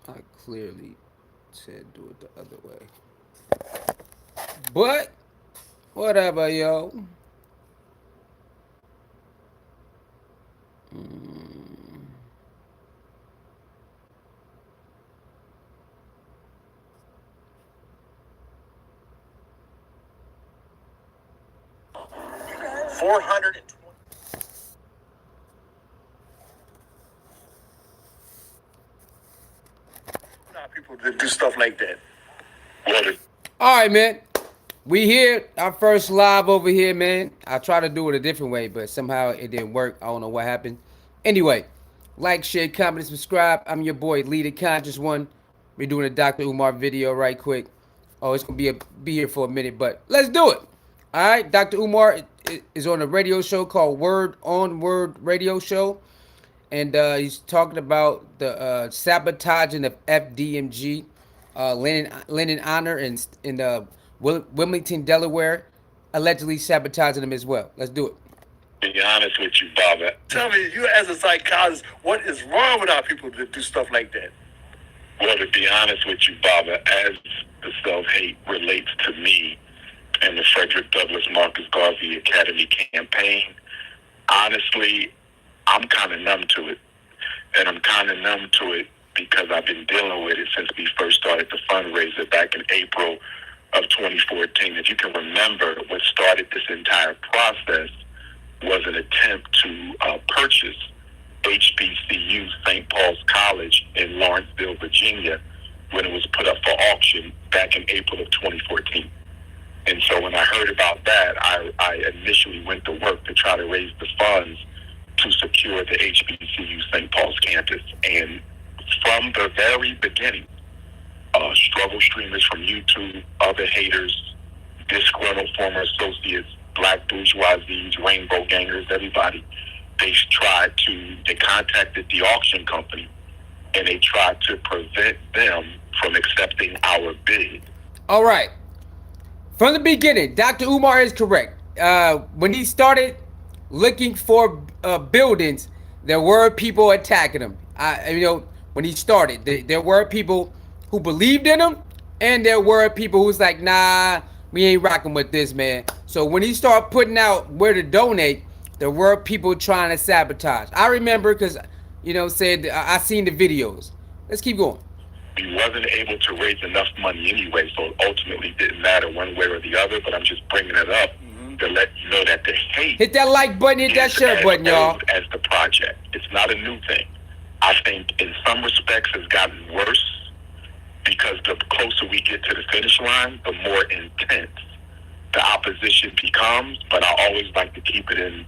I clearly said do it the other way. But whatever, yo. 420 people that do stuff like that. All right, man. We here, our first live over here, man. I tried to do it a different way, but somehow it didn't work. I don't know what happened. Anyway, like, share, comment, subscribe. I'm your boy, Leader Conscious One. We're doing a Dr. Umar video right quick. Oh, it's gonna be here for a minute, but let's do it. All right, Dr. Umar is on a radio show called Word on Word Radio Show, and he's talking about the sabotaging of FDMG, Lennon Honor in Wilmington, Delaware, allegedly sabotaging them as well. Let's do it. To be honest with you, Baba, tell me, you as a psychologist, what is wrong with our people that do stuff like that? Well, to be honest with you, Baba, as the self-hate relates to me and the Frederick Douglass Marcus Garvey Academy campaign, honestly, I'm kind of numb to it. And I'm kind of numb to it because I've been dealing with it since we first started the fundraiser back in April of 2014. If you can remember, what started this entire process was an attempt to purchase HBCU St. Paul's College in Lawrenceville, Virginia, when it was put up for auction back in April of 2014. And so when I heard about that, I initially went to work to try to raise the funds to secure the HBCU St. Paul's campus. And from the very beginning, struggle streamers from YouTube, other haters, disgruntled former associates, black bourgeoisies, rainbow gangers, everybody, they contacted the auction company and they tried to prevent them from accepting our bid. All right. From the beginning, Dr. Umar is correct. When he started looking for buildings, there were people attacking him. When he started, there were people who believed in him, and there were people who's like, nah, we ain't rocking with this, man. So when he started putting out where to donate, there were people trying to sabotage. I remember because, said I seen the videos. Let's keep going. We wasn't able to raise enough money anyway, so it ultimately didn't matter one way or the other, but I'm just bringing it up to let you know that the hate... Hit that like button, hit that share button, y'all. ...as the project. It's not a new thing. I think in some respects it's gotten worse because the closer we get to the finish line, the more intense the opposition becomes, but I always like to keep it in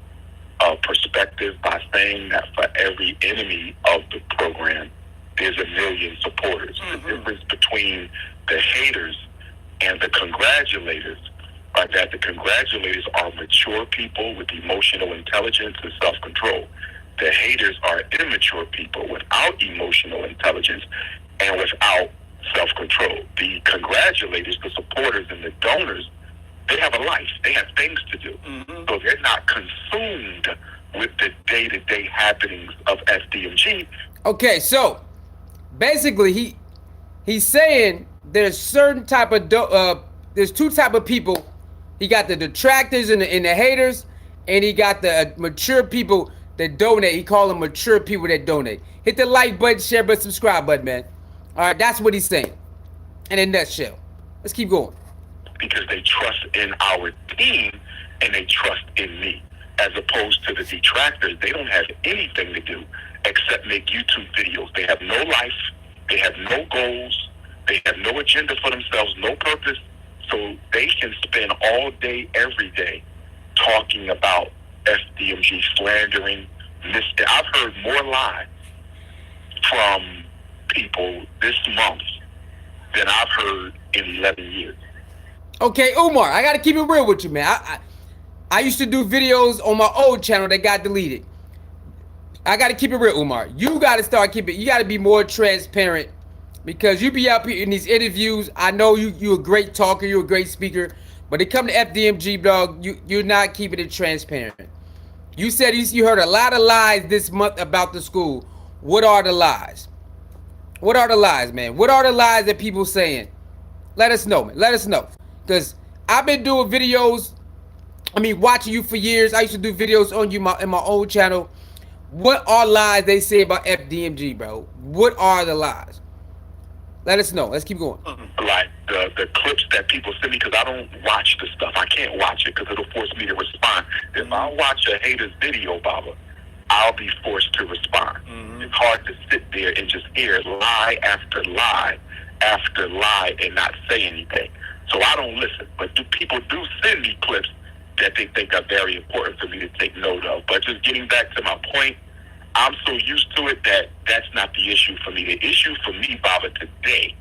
perspective by saying that for every enemy of the program, there's a million supporters. The difference between the haters and the congratulators are that the congratulators are mature people with emotional intelligence and self-control. The haters are immature people without emotional intelligence and without self-control. The congratulators, the supporters, and the donors, they have a life. They have things to do. So they're not consumed with the day-to-day happenings of FDMG. Okay, so basically he's saying there's certain type of there's two type of people. He got the detractors and the haters, and he got the mature people that donate. He call them mature people that donate. Hit the like button, share button, subscribe button, man. All right, that's what he's saying in a nutshell. Let's keep going. Because they trust in our team and they trust in me. As opposed to the detractors, they don't have anything to do except make YouTube videos. They have no life. They have no goals. They have no agenda for themselves, no purpose. So they can spend all day, every day, talking about FDMG, slandering. I've heard more lies from people this month than I've heard in 11 years. Okay, Umar, I got to keep it real with you, man. I used to do videos on my old channel that got deleted. I got to keep it real, Umar. You got to start keeping. You got to be more transparent because you be up here in these interviews. I know you're a great talker, you're a great speaker, but it come to FDMG, dog. You're not keeping it transparent. You said you heard a lot of lies this month about the school. What are the lies? What are the lies, man? What are the lies that people saying? Let us know, man. Let us know. Because I've been doing videos, watching you for years. I used to do videos on you in my old channel. What are lies they say about FDMG, bro? What are the lies? Let us know. Let's keep going. Like the clips that people send me, because I don't watch the stuff. I can't watch it because it'll force me to respond. If I watch a hater's video, Baba, I'll be forced to respond. It's hard to sit there and just hear lie after lie after lie and not say anything. So I don't listen. But people do send me clips that they think are very important for me to take note of. But just getting back to my point, I'm so used to it that that's not the issue for me. The issue for me, Baba, today,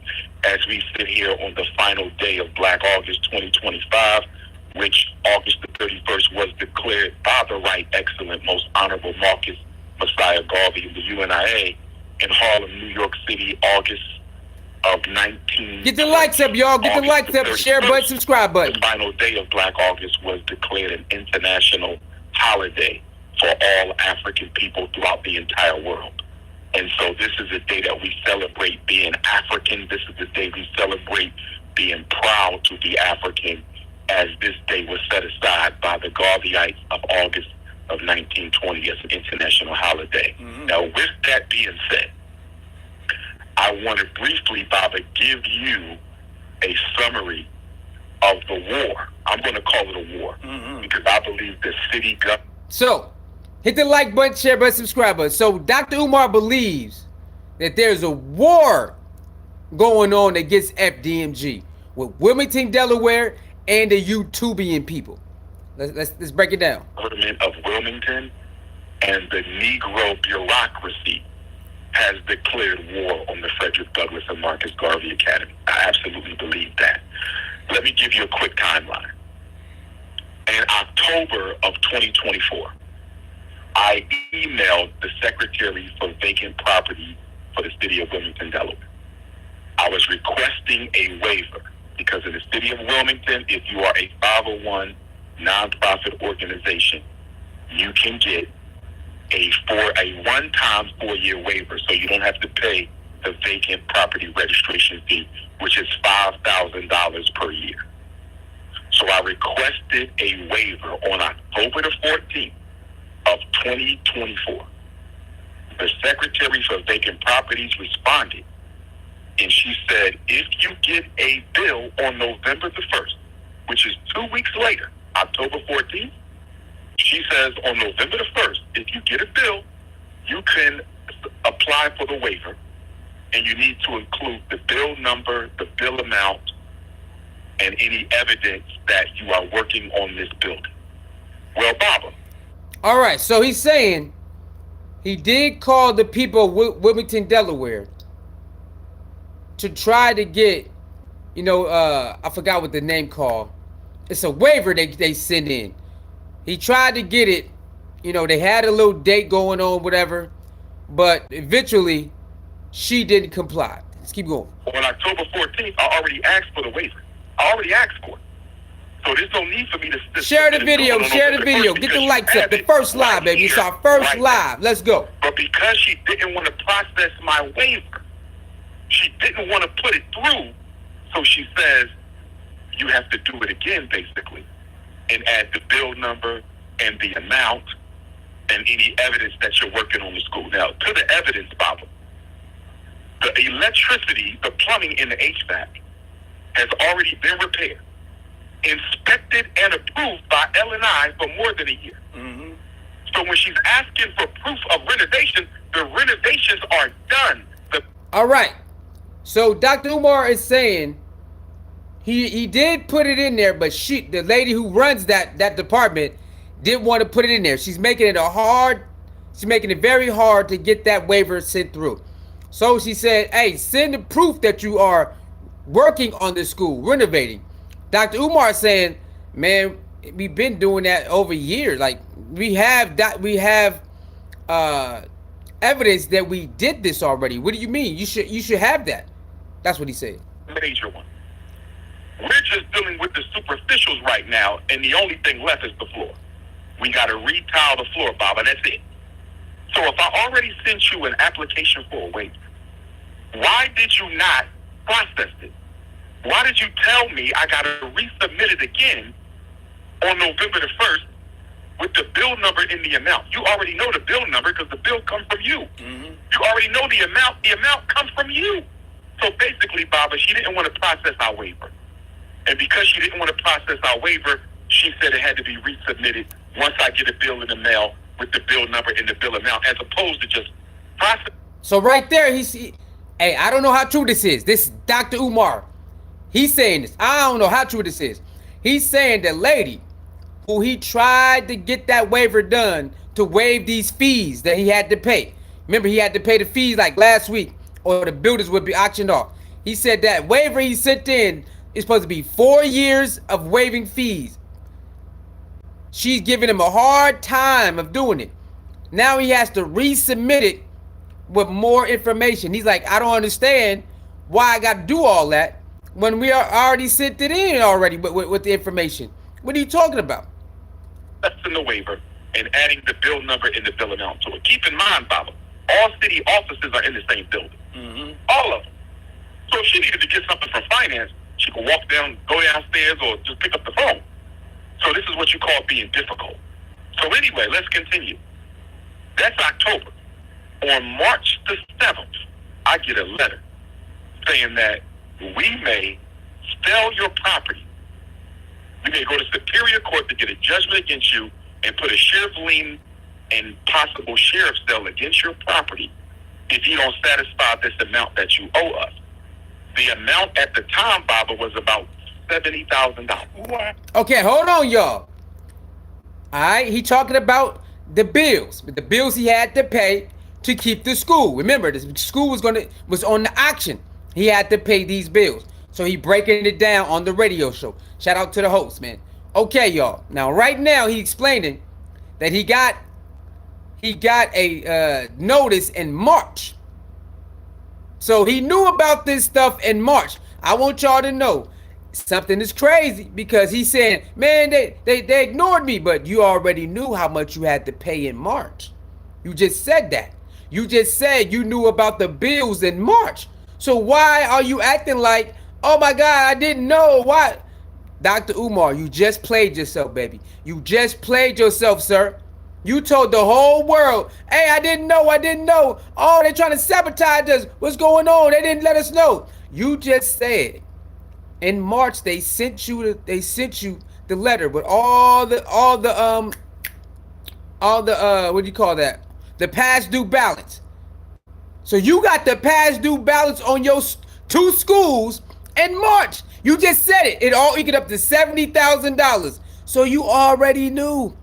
as we sit here on the final day of Black August 2025, which August the 31st was declared by the Right Excellent Most Honorable Marcus Messiah Garvey of the UNIA in Harlem, New York City, August of 19... Get the likes up, y'all. Get the likes up, share button, subscribe button. The final day of Black August was declared an international holiday for all African people throughout the entire world. And so this is a day that we celebrate being African. This is the day we celebrate being proud to be African, as this day was set aside by the Garveyites of August of 1920 as an international holiday. Now, with that being said, I want to briefly, Baba, give you a summary of the war. I'm going to call it a war because I believe the city government... So, hit the like button, share button, subscribe button. So, Dr. Umar believes that there's a war going on against FDMG with Wilmington, Delaware, and the YouTubian people. Let's break it down. Government of Wilmington and the Negro bureaucracy has declared war on the Frederick Douglass and Marcus Garvey Academy. I absolutely believe that. Let me give you a quick timeline. In October of 2024, I emailed the Secretary for Vacant Property for the city of Wilmington, Delaware. I was requesting a waiver because in the city of Wilmington, if you are a 501 nonprofit organization, you can get a one-time 4-year waiver, so you don't have to pay the vacant property registration fee, which is $5,000 per year. So I requested a waiver on October the 14th of 2024. The Secretary for Vacant Properties responded, and she said, if you get a bill on November the 1st, which is 2 weeks later, October 14th, she says on November the 1st, if you get a bill, you can apply for the waiver, and you need to include the bill number, the bill amount, and any evidence that you are working on this building. Well, Baba. All right, so he's saying he did call the people of Wilmington, Delaware to try to get, I forgot what the name called. It's a waiver they send in. He tried to get it. They had a little date going on, whatever. But eventually, she didn't comply. Let's keep going. On October 14th, I already asked for the waiver. I already asked for it. So there's no need for me to... Share the video. Share the video. Get the likes up. The first live, baby. It's our first live. Let's go. But because she didn't want to process my waiver, she didn't want to put it through. So she says, you have to do it again, basically, and add the bill number and the amount and any evidence that you're working on the school. Now, to the evidence, Baba, the electricity, the plumbing, and the HVAC has already been repaired, inspected, and approved by L&I for more than a year. So when she's asking for proof of renovation, the renovations are done. All right. So Dr. Umar is saying he did put it in there, but the lady who runs that department didn't want to put it in there. She's making it very hard to get that waiver sent through. So she said, hey, send the proof that you are working on the school, renovating. Dr. Umar is saying, man, we've been doing that over years. Like we have evidence that we did this already. What do you mean? You should have that. That's what he said. Major one. We're just dealing with the superficials right now, and the only thing left is the floor. We got to retile the floor, Bob, and that's it. So if I already sent you an application for a waiver, Why did you not process it? Why did you tell me I got to resubmit it again on November the 1st with the bill number in the amount? You already know the bill number because the bill comes from you. Mm-hmm. You already know the amount. The amount comes from you. So basically, Baba, she didn't want to process our waiver. And because she didn't want to process our waiver, she said it had to be resubmitted once I get a bill in the mail with the bill number and the bill amount, as opposed to just process. So right there, hey, I don't know how true this is. This is Dr. Umar. He's saying this. I don't know how true this is. He's saying the lady who he tried to get that waiver done to waive these fees that he had to pay. Remember, he had to pay the fees like last week, or the builders would be auctioned off. He said that waiver he sent in is supposed to be 4 years of waiving fees. She's giving him a hard time of doing it. Now he has to resubmit it with more information. He's like, I don't understand why I got to do all that when we are already sent it in already with the information. What are you talking about? That's in the waiver and adding the bill number and the bill amount to it. Keep in mind, Baba, all city offices are in the same building. Mm-hmm. All of them. So if she needed to get something from finance, she could walk down, go downstairs, or just pick up the phone. So this is what you call being difficult. So anyway, let's continue. That's October. On March the 7th, I get a letter saying that we may sell your property. We may go to Superior Court to get a judgment against you and put a sheriff lien and possible sheriff sale against your property if you don't satisfy this amount that you owe us. The amount at the time, Baba, was about $70,000. Okay, hold on, y'all. All right, he talking about the bills he had to pay to keep the school. Remember, the school was on the auction. He had to pay these bills, so he breaking it down on the radio show. Shout out to the host, man. Okay, y'all. Now, right now, he explaining that he got a notice in March. So he knew about this stuff in March. I want y'all to know something is crazy because he's saying, man, they ignored me, but you already knew how much you had to pay in March. You just said that. You just said you knew about the bills in March. So why are you acting like, oh my God, I didn't know? Why? Dr. Umar, you just played yourself, baby. You just played yourself, sir. You told the whole world, hey, I didn't know. Oh, they're trying to sabotage us. What's going on? They didn't let us know. You just said in March they sent you the letter with all the what do you call that? The past due balance. So you got the past due balance on your 2 schools in March. You just said it. It all equaled up to $70,000. So you already knew.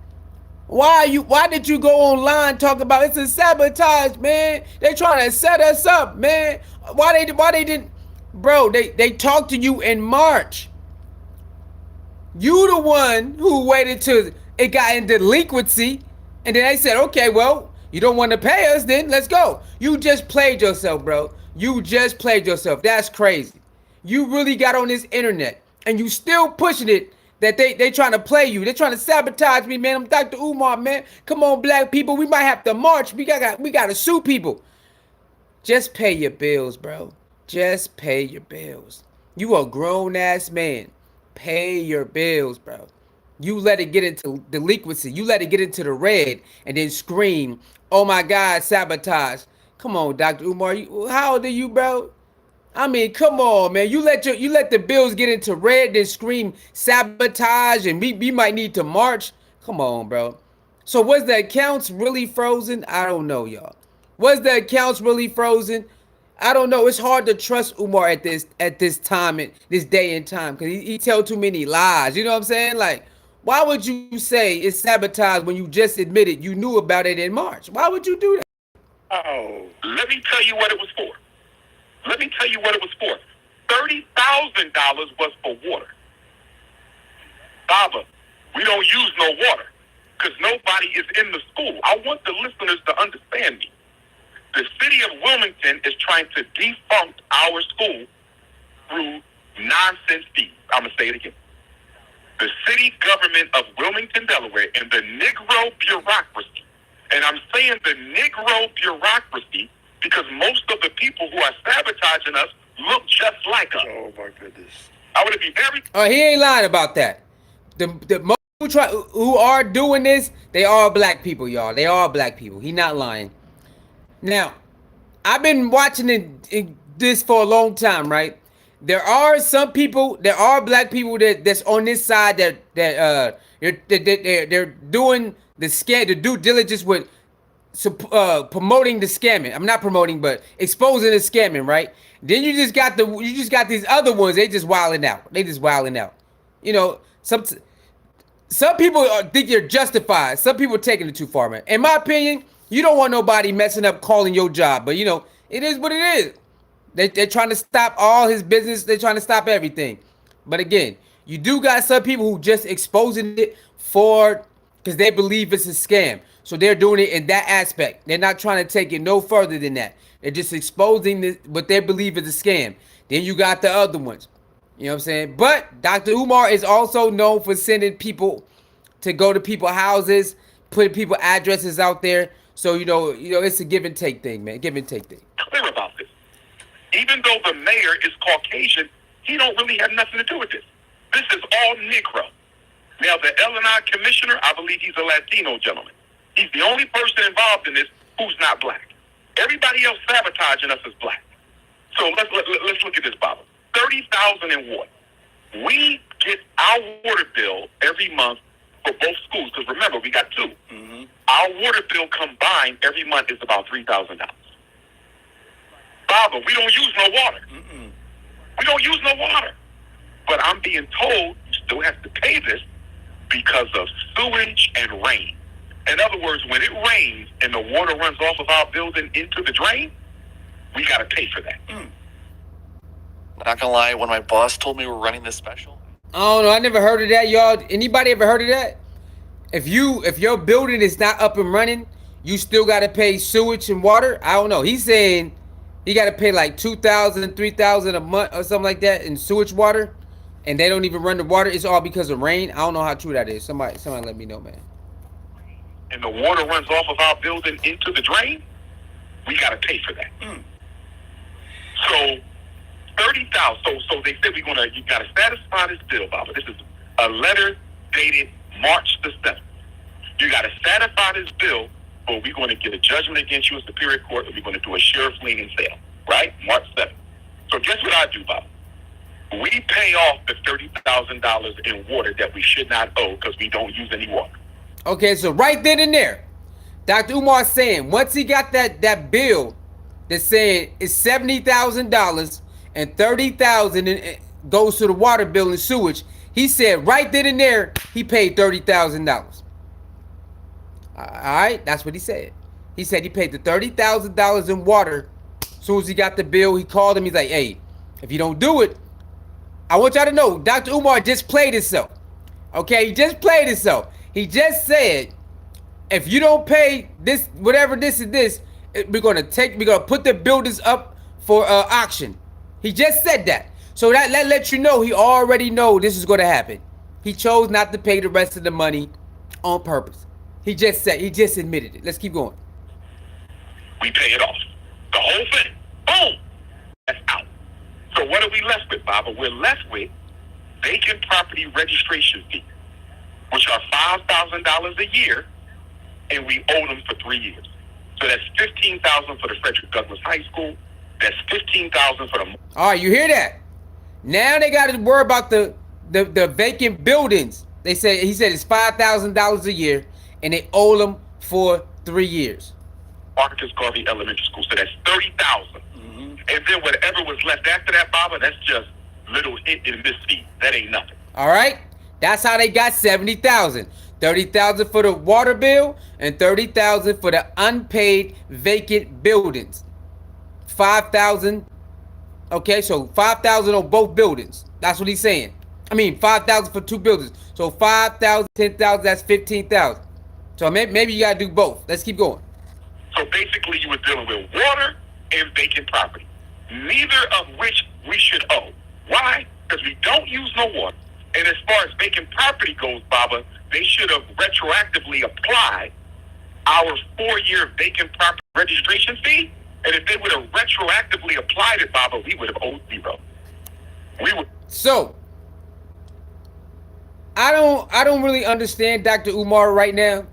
Why did you go online talk about it's a sabotage, man? They trying to set us up, man. Why they didn't, bro? They talked to you in March. You the one who waited till it got in delinquency, and then they said, okay, well, you don't want to pay us, then let's go. You just played yourself, bro. You just played yourself. That's crazy. You really got on this internet, and you still pushing it. That they trying to play you. They trying to sabotage me, man. I'm Dr. Umar, man. Come on, black people. We might have to march. We got to sue people. Just pay your bills, bro. Just pay your bills. You a grown-ass man. Pay your bills, bro. You let it get into delinquency. You let it get into the red and then scream, oh my God, sabotage. Come on, Dr. Umar. How old are you, bro? I mean, come on, man. You let the bills get into red, then scream sabotage, and we might need to march. Come on, bro. So was the accounts really frozen? I don't know, y'all. Was the accounts really frozen? I don't know. It's hard to trust Umar at this time and this day and time because he tell too many lies. You know what I'm saying? Like, why would you say it's sabotage when you just admitted you knew about it in March? Why would you do that? Oh, let me tell you what it was for. $30,000 was for water. Baba, we don't use no water because nobody is in the school. I want the listeners to understand me. The city of Wilmington is trying to defunct our school through nonsense fees. I'm going to say it again. The city government of Wilmington, Delaware, and the Negro bureaucracy, and I'm saying the Negro bureaucracy, because most of the people who are sabotaging us look just like us. Oh my goodness! I would be very. He ain't lying about that. The most who are doing this, they are black people, y'all. They are black people. He not lying. Now, I've been watching this for a long time, right? There are some people, there are black people that's on this side they're doing the scam, the due diligence with promoting the scamming. I'm not promoting, but exposing the scamming, right? Then you just got these other ones. They just wilding out. They just wilding out. You know, some people think you're justified. Some people are taking it too far, man. In my opinion, you don't want nobody messing up calling your job. But, you know, it is what it is. They're trying to stop all his business. They're trying to stop everything. But again, you do got some people who just exposing it because they believe it's a scam. So they're doing it in that aspect. They're not trying to take it no further than that. They're just exposing what they believe is a scam. Then you got the other ones. You know what I'm saying? But Dr. Umar is also known for sending people to go to people's houses, putting people addresses out there. So, you know, it's a give and take thing, man. Give and take thing. Clear about this. Even though the mayor is Caucasian, he don't really have nothing to do with this. This is all Negro. Now, the L&I commissioner, I believe he's a Latino gentleman. He's the only person involved in this who's not black. Everybody else sabotaging us is black. So let's look at this, Bob. 30,000 in water. We get our water bill every month for both schools, because remember, we got two. Mm-hmm. Our water bill combined every month is about $3,000. Baba, we don't use no water. Mm-mm. We don't use no water. But I'm being told you still have to pay this because of sewage and rain. In other words, when it rains and the water runs off of our building into the drain, we got to pay for that. Not gonna lie, when my boss told me we're running this special, I don't know. I never heard of that, y'all. Anybody ever heard of that? If your building is not up and running, you still got to pay sewage and water. I don't know. He's saying he got to pay like $2,000, $3,000 a month or something like that in sewage water, and they don't even run the water. It's all because of rain. I don't know how true that is. Somebody let me know, man. And the water runs off of our building into the drain, we got to pay for that. So 30,000. So they said you got to satisfy this bill, Baba. This is a letter dated March the 7th. You got to satisfy this bill, or we're going to get a judgment against you in Superior Court, or we're going to do a sheriff's lien and sale. Right? March 7th. So guess what I do, Baba? We pay off the $30,000 in water that we should not owe because we don't use any water. Okay, so right then and there, Dr. Umar saying once he got that bill that's saying it's $70,000 and $30,000 goes to the water bill and sewage, he said right then and there he paid $30,000. All right, that's what he said. He said he paid the $30,000 in water. As soon as he got the bill, he called him. He's like, "Hey, if you don't do it, I want y'all to know, Dr. Umar just played himself. Okay, he just played himself. He just said, if you don't pay this, whatever this is, we're gonna put the buildings up for auction." He just said that. So that lets you know he already know this is gonna happen. He chose not to pay the rest of the money on purpose. He just admitted it. Let's keep going. We pay it off. The whole thing. Boom. That's out. So what are we left with, Baba? We're left with vacant property registration fees, which are $5,000 a year, and we owe them for 3 years. So that's $15,000 for the Frederick Douglass High School. That's $15,000 for the. All right, you hear that? Now they got to worry about the vacant buildings. He said it's $5,000 a year, and they owe them for 3 years. Marcus Garvey Elementary School. So that's $30,000. Mm-hmm. And then whatever was left after that, Baba, that's just little hit and miss feet. That ain't nothing. All right, that's how they got $70,000. $30,000 for the water bill and $30,000 for the unpaid vacant buildings. $5,000. Okay, so $5,000 on both buildings. That's what he's saying. I mean, $5,000 for two buildings. So $5,000, $10,000. That's $15,000. So maybe you gotta do both. Let's keep going. So basically, you were dealing with water and vacant property, neither of which we should owe. Why? Because we don't use no water. And as far as vacant property goes, Baba, they should have retroactively applied our 4-year vacant property registration fee And if they would have retroactively applied it, Baba, we would have owed zero. We would. So I don't really understand Dr. Umar right now,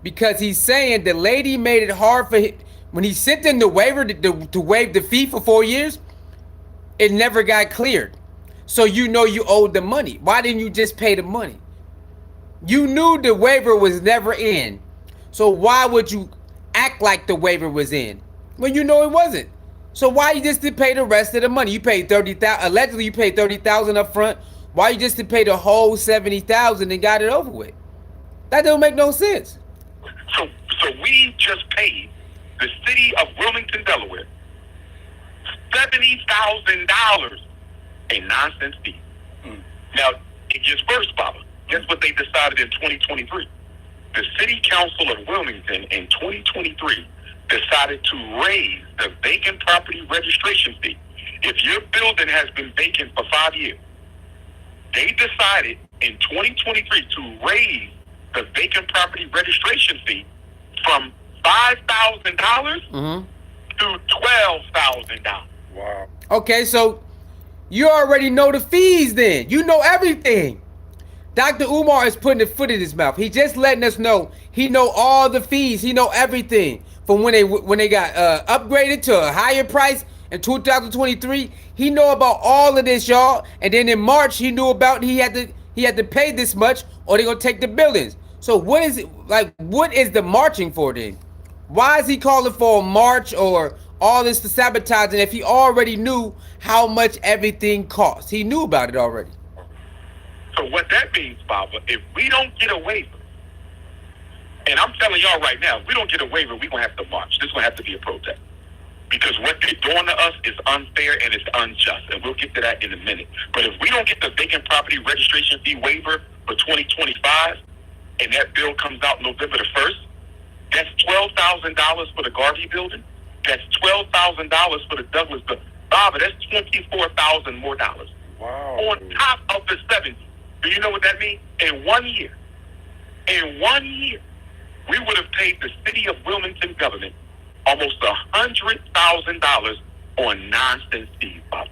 because he's saying the lady made it hard for him when he sent in the waiver to waive the fee for 4 years. It never got cleared. So you know you owed the money. Why didn't you just pay the money? You knew the waiver was never in. So why would you act like the waiver was in when you know it wasn't? So why you just didn't pay the rest of the money? You paid 30,000. Allegedly, you paid 30,000 up front. Why you just didn't pay the whole 70,000 and got it over with? That don't make no sense. So we just paid the city of Wilmington, Delaware, $70,000 a nonsense fee. Now it gets worse, Baba. Guess what they decided in 2023? The City Council of Wilmington in 2023 decided to raise the vacant property registration fee. If your building has been vacant for 5 years, they decided in 2023 to raise the vacant property registration fee from $5,000 to $12,000. Wow. Okay, so you already know the fees then. You know everything. Dr. Umar is putting the foot in his mouth. He just letting us know he know all the fees. He know everything from when they got upgraded to a higher price in 2023. He know about all of this, y'all. And then in March he knew about he had to pay this much or they're gonna take the buildings. So what is it like? What is the marching for then? Why is he calling for a march or all this to sabotaging if he already knew how much everything costs? He knew about it already. So what that means, Baba, if we don't get a waiver, and I'm telling y'all right now, if we don't get a waiver, we're going to have to march. This is going to have to be a protest. Because what they're doing to us is unfair and it's unjust. And we'll get to that in a minute. But if we don't get the vacant property registration fee waiver for 2025, and that bill comes out November the 1st, that's $12,000 for the Garvey building. That's $12,000 for the Douglas building. Baba, that's $24,000 more dollars. Wow. On top of the 70. Do you know what that means? In 1 year, we would have paid the city of Wilmington government almost $100,000 on nonsense fees, Bob.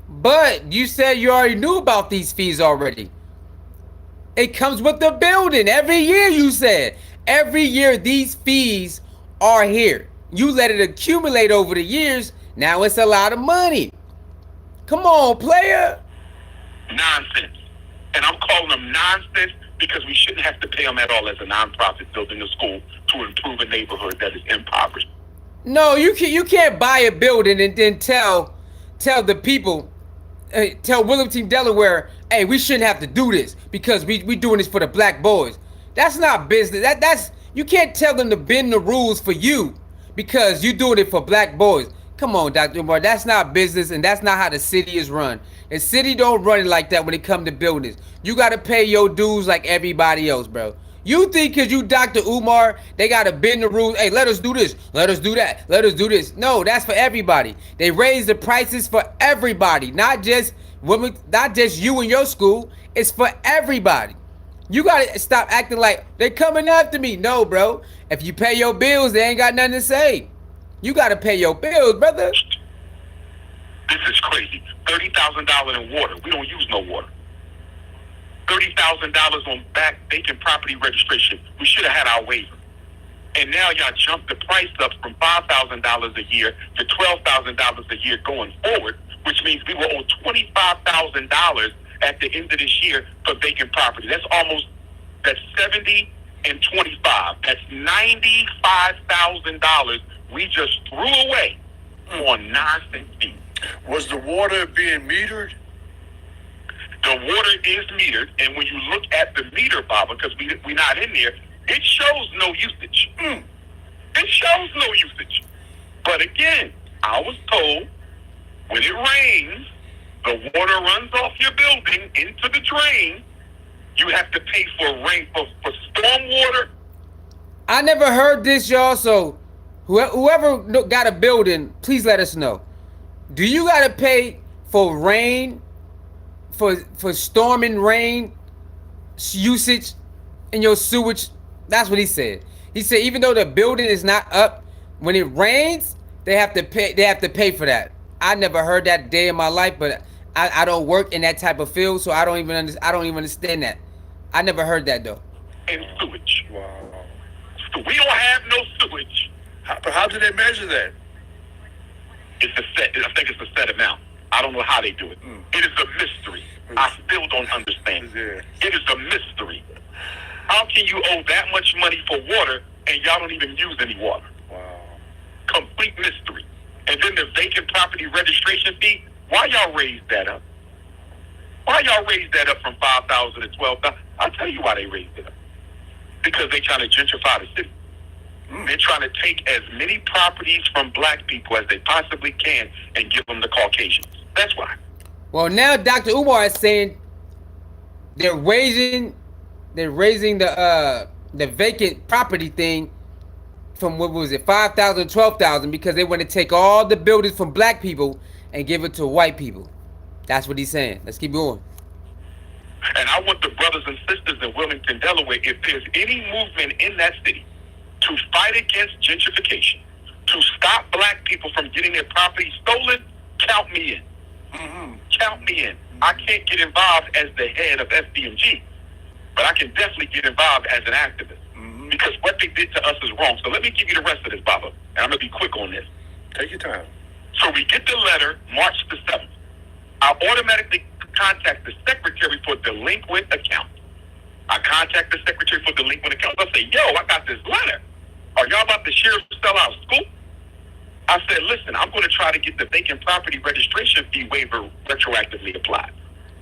But you said you already knew about these fees already. It comes with the building every year. You said every year these fees are here. You let it accumulate over the years. Now it's a lot of money. Come on, player. Nonsense. And I'm calling them nonsense because we shouldn't have to pay them at all as a nonprofit building a school to improve a neighborhood that is impoverished. No, you can't buy a building and then tell the people, tell Wilmington, Delaware, hey, we shouldn't have to do this because we doing this for the black boys. That's not business. That's you can't tell them to bend the rules for you because you doing it for black boys. Come on, Dr. Umar, that's not business and that's not how the city is run. The city don't run it like that when it comes to buildings. You got to pay your dues like everybody else, bro. You think because you Dr. Umar, they got to bend the rules. Hey, let us do this. Let us do that. Let us do this. No, that's for everybody. They raise the prices for everybody, not just you and your school. It's for everybody. You got to stop acting like they're coming after me. No, bro. If you pay your bills, they ain't got nothing to say. You got to pay your bills, brother. This is crazy. $30,000 in water. We don't use no water. $30,000 on back vacant property registration. We should have had our waiver. And now y'all jumped the price up from $5,000 a year to $12,000 a year going forward, which means we will owe $25,000 at the end of this year for vacant property. That's 70 and 25. That's $95,000 we just threw away on nonsense fees. Was the water being metered? The water is metered, and when you look at the meter, Baba, because we're not in there, it shows no usage. It shows no usage. But again, I was told when it rains, the water runs off your building into the drain. You have to pay for storm water. I never heard this, y'all. So whoever got a building, please let us know. Do you got to pay for rain, for storm and rain usage in your sewage? That's what he said. He said even though the building is not up, when it rains, They have to pay. They have to pay for that. I never heard that day in my life, but I don't work in that type of field, so I don't even understand that. I never heard that though. And sewage. Wow. So we don't have no sewage. How do they measure that? It's a set. I think it's a set amount. I don't know how they do it. It is a mystery. I still don't understand. Yeah. It is a mystery. How can you owe that much money for water and y'all don't even use any water? Wow. Complete mystery. And then the vacant property registration fee. Why y'all raised that up? Why y'all raised that up from $5,000 to $12,000? I'll tell you why they raised it up. Because they're trying to gentrify the city. They're trying to take as many properties from black people as they possibly can and give them to Caucasians. That's why. Well, now Dr. Umar is saying they're raising the vacant property thing from what was it, 5,000 to 12,000 because they want to take all the buildings from black people and give it to white people. That's what he's saying. Let's keep going. And I want the brothers and sisters in Wilmington, Delaware, if there's any movement in that city to fight against gentrification, to stop black people from getting their property stolen, count me in. Count me in. I can't get involved as the head of FDMG, but I can definitely get involved as an activist because what they did to us is wrong. So let me give you the rest of this, Baba, and I'm going to be quick on this. Take your time. So we get the letter March the 7th. I automatically contact the secretary for delinquent accounts. I contact the secretary for delinquent accounts. I say, yo, I got this letter. Are y'all about to share sell out school? I said, listen, I'm going to try to get the vacant property registration fee waiver retroactively applied.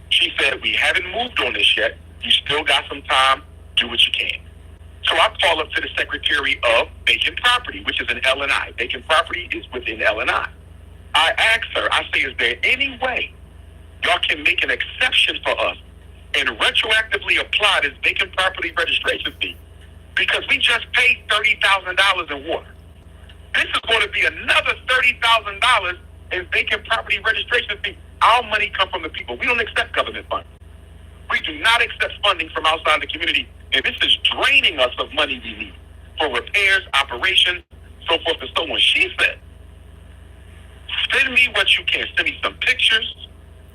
She said, we haven't moved on this yet. You still got some time. Do what you can. So I call up to the Secretary of Vacant Property, which is an L&I. Vacant property is within L&I. I asked her, I say, is there any way y'all can make an exception for us and retroactively apply this vacant property registration fee? Because we just paid $30,000 in water. This is going to be another $30,000 in vacant property registration fee. Our money comes from the people. We don't accept government funding. We do not accept funding from outside the community, and this is draining us of money we need for repairs, operations, so forth and so on. She said, send me what you can. Send me some pictures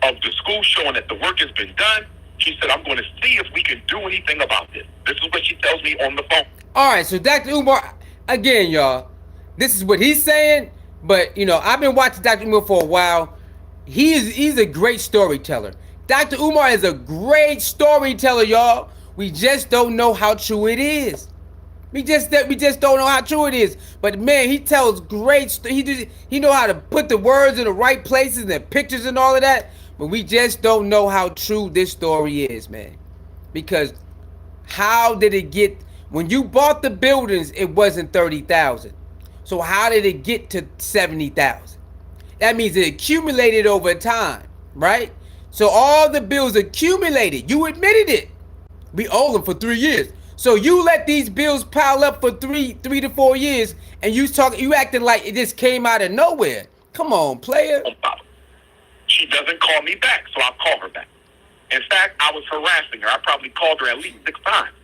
of the school showing that the work has been done. She said, I'm going to see if we can do anything about this. This is what she tells me on the phone. All right, so Dr. Umar, again, y'all, this is what he's saying, but, you know, I've been watching Dr. Umar for a while. He's a great storyteller. Dr. Umar is a great storyteller, y'all. We just don't know how true it is. We just don't know how true it is. But man, he tells great. He know how to put the words in the right places and the pictures and all of that. But we just don't know how true this story is, man. Because how did it get? When you bought the buildings, it wasn't 30,000. So how did it get to 70,000? That means it accumulated over time, right? So all the bills accumulated. You admitted it. We owe them for 3 years. So you let these bills pile up for three to 4 years, and you acting like it just came out of nowhere. Come on, player. She doesn't call me back, so I'll call her back. In fact, I was harassing her. I probably called her at least 6 times.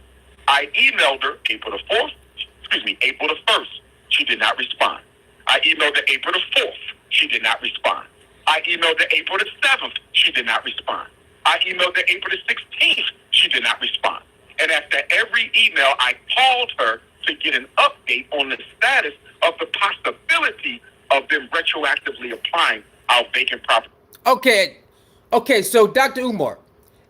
I emailed her April the 1st. She did not respond. I emailed her April the 4th. She did not respond. I emailed her April the 7th. She did not respond. I emailed her April the 16th. She did not respond. And after every email, I called her to get an update on the status of the possibility of them retroactively applying our vacant property. Okay, so Dr. Umar,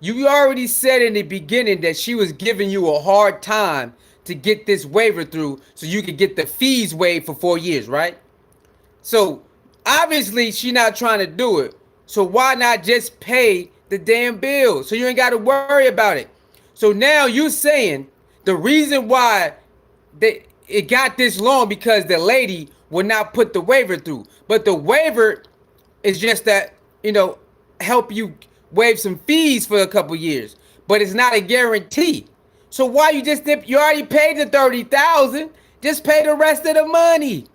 you already said in the beginning that she was giving you a hard time to get this waiver through so you could get the fees waived for 4 years, right? So obviously she's not trying to do it. So why not just pay the damn bill so you ain't got to worry about it? So now you're saying the reason why it got this long because the lady would not put the waiver through. But the waiver is just that, you know, help you waive some fees for a couple years. But it's not a guarantee. So why you already paid the 30,000, just pay the rest of the money.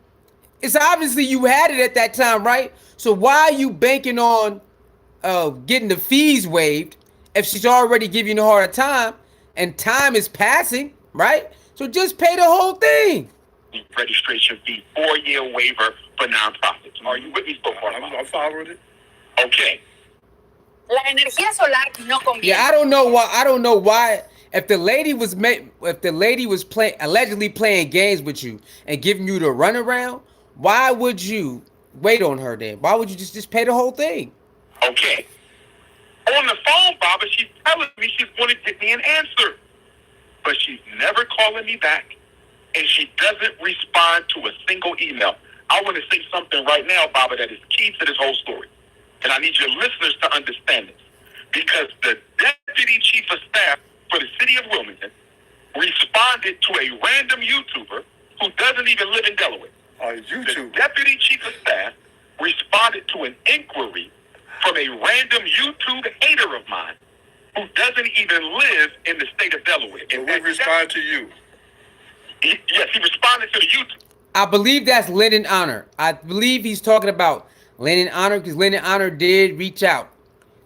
It's obviously you had it at that time, right? So why are you banking on getting the fees waived if she's already giving you a hard time and time is passing, right? So just pay the whole thing. Registration fee, 4-year waiver for nonprofits. Are you with me so far? I'm following it. Okay. La energía solar no conviene. Yeah, I don't know why. I don't know why. If the lady was allegedly playing games with you and giving you the runaround, why would you wait on her then? Why would you just pay the whole thing? Okay. On the phone, Baba, she's telling me she's going to get me an answer. But she's never calling me back. And she doesn't respond to a single email. I want to say something right now, Baba, that is key to this whole story. And I need your listeners to understand this. Because the deputy chief of staff for the city of Wilmington responded to a random YouTuber who doesn't even live in Delaware. YouTube. The deputy chief of staff responded to an inquiry from a random YouTube hater of mine who doesn't even live in the state of Delaware. So we respond to you. Yes, he responded to the YouTube. I believe that's Lennon Honor. I believe he's talking about Lennon Honor because Lennon Honor did reach out.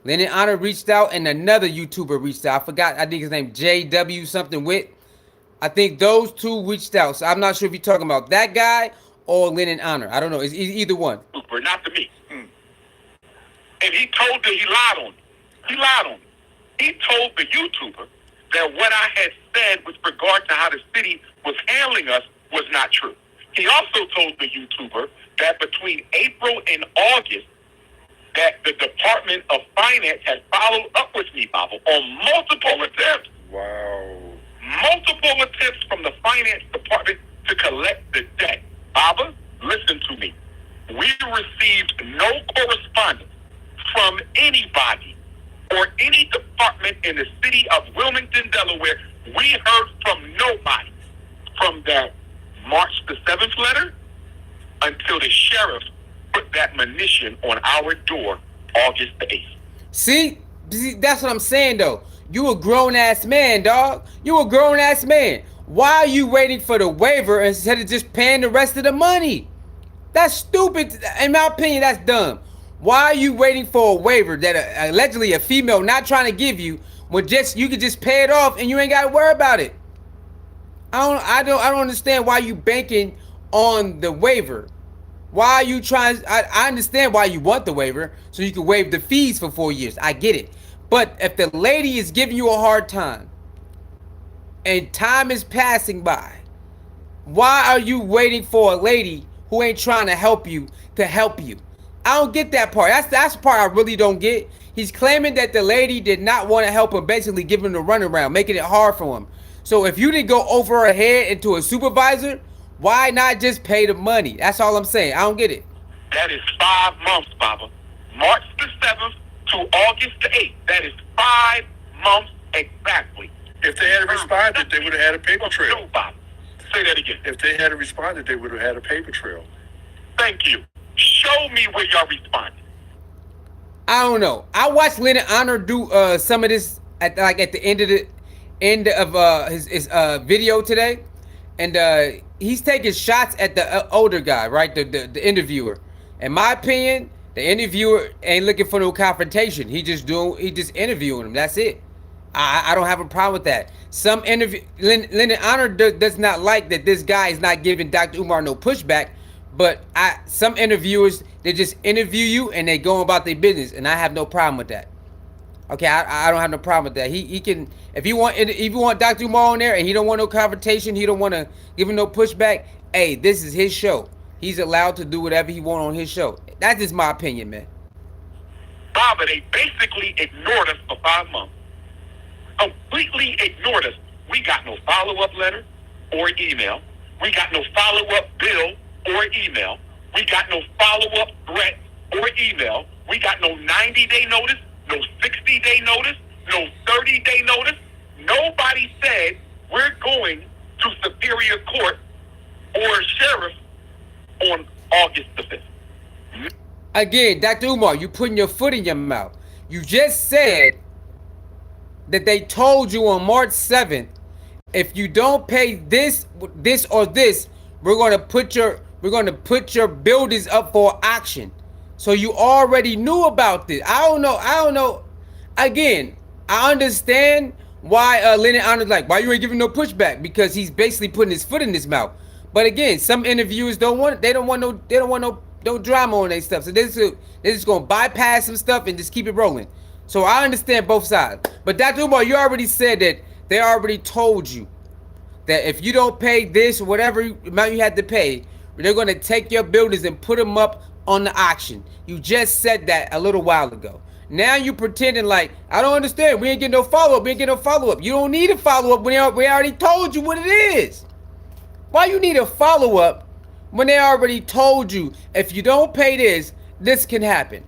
Lennon Honor reached out and another YouTuber reached out. I forgot. I think his name JW something with. I think those two reached out. So I'm not sure if you're talking about that guy or Lennon Honor. I don't know. It's either one. Not to me. And he told that he lied on me. He lied on me. He told the YouTuber that what I had said with regard to how the city was handling us was not true. He also told the YouTuber that between April and August, that the Department of Finance had followed up with me, Baba, on multiple attempts. Wow. Multiple attempts from the Finance Department to collect the debt. Baba, listen to me. We received no correspondence from anybody or any department in the city of Wilmington, Delaware. We heard from nobody from that March the 7th letter until the sheriff put that munition on our door August the 8th. See, that's what I'm saying though. You a grown ass man, dog. You a grown ass man. Why are you waiting for the waiver instead of just paying the rest of the money? That's stupid. In my opinion, that's dumb. Why are you waiting for a waiver that allegedly a female not trying to give you when just you could just pay it off and you ain't got to worry about it? I don't understand why you banking on the waiver. Why are you trying? I understand why you want the waiver so you can waive the fees for 4 years. I get it. But if the lady is giving you a hard time and time is passing by, why are you waiting for a lady who ain't trying to help you to help you? I don't get that part. That's the part I really don't get. He's claiming that the lady did not want to help him, basically giving him the runaround, making it hard for him. So if you didn't go over her head into a supervisor, why not just pay the money? That's all I'm saying. I don't get it. That is 5 months, Baba. March the 7th to August the 8th. That is 5 months exactly. If they had responded, they would have had a paper trail. No, Baba. Say that again. If they had responded, they would have had a paper trail. Thank you. Show me where y'all responded. I don't know. I watched Lennon Honor do some of this at the end of his video today, and he's taking shots at the older guy, right? The interviewer. In my opinion, the interviewer ain't looking for no confrontation. He just interviewing him. That's it. I don't have a problem with that. Some Lennon Honor does not like that this guy is not giving Dr. Umar no pushback. But some interviewers, they just interview you and they go about their business, and I have no problem with that. Okay, I don't have no problem with that. He can, if you want Dr. Umar on there and he don't want no confrontation, he don't want to give him no pushback. Hey, this is his show. He's allowed to do whatever he want on his show. That's just my opinion, man. Baba, they basically ignored us for 5 months. Completely ignored us. We got no follow-up letter or email. We got no follow-up bill or email. We got no follow-up threat or email. We got no 90-day notice, no 60-day notice, no 30-day notice. Nobody said we're going to Superior Court or Sheriff on August the 5th. Again, Dr. Umar, you putting your foot in your mouth. You just said that they told you on March 7th, if you don't pay this or this, we're going to put your buildings up for auction. So you already knew about this. I don't know. Again, I understand why Lennon Honor's like, why you ain't giving no pushback? Because he's basically putting his foot in his mouth. But again, some interviewers don't want they don't want no drama on their stuff. So they're just gonna bypass some stuff and just keep it rolling. So I understand both sides. But Dr. Umar, you already said that they already told you that if you don't pay this, whatever amount you had to pay, they're going to take your buildings and put them up on the auction. You just said that a little while ago. Now you pretending like, I don't understand. We ain't getting no follow-up. We ain't getting no follow-up. You don't need a follow-up when we already told you what it is. Why you need a follow-up when they already told you if you don't pay this, this can happen?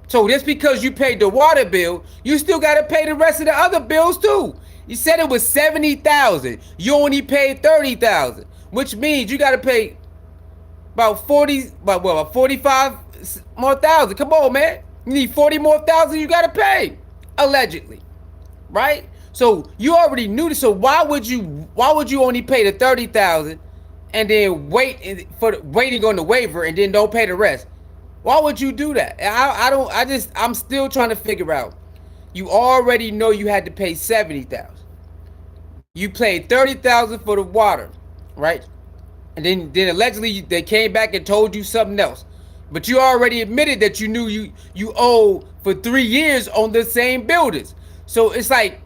So just because you paid the water bill, you still got to pay the rest of the other bills too. You said it was $70,000. You only paid $30,000, which means you got to pay about 45 more thousand. Come on, man. You need 40 more thousand. You got to pay, allegedly, right? So you already knew this. So why would you only pay the 30,000 and then waiting on the waiver and then don't pay the rest? Why would you do that? I'm still trying to figure out. You already know you had to pay 70,000. You paid 30,000 for the water, right? And then allegedly they came back and told you something else. But you already admitted that you knew you owe for 3 years on the same buildings. So it's like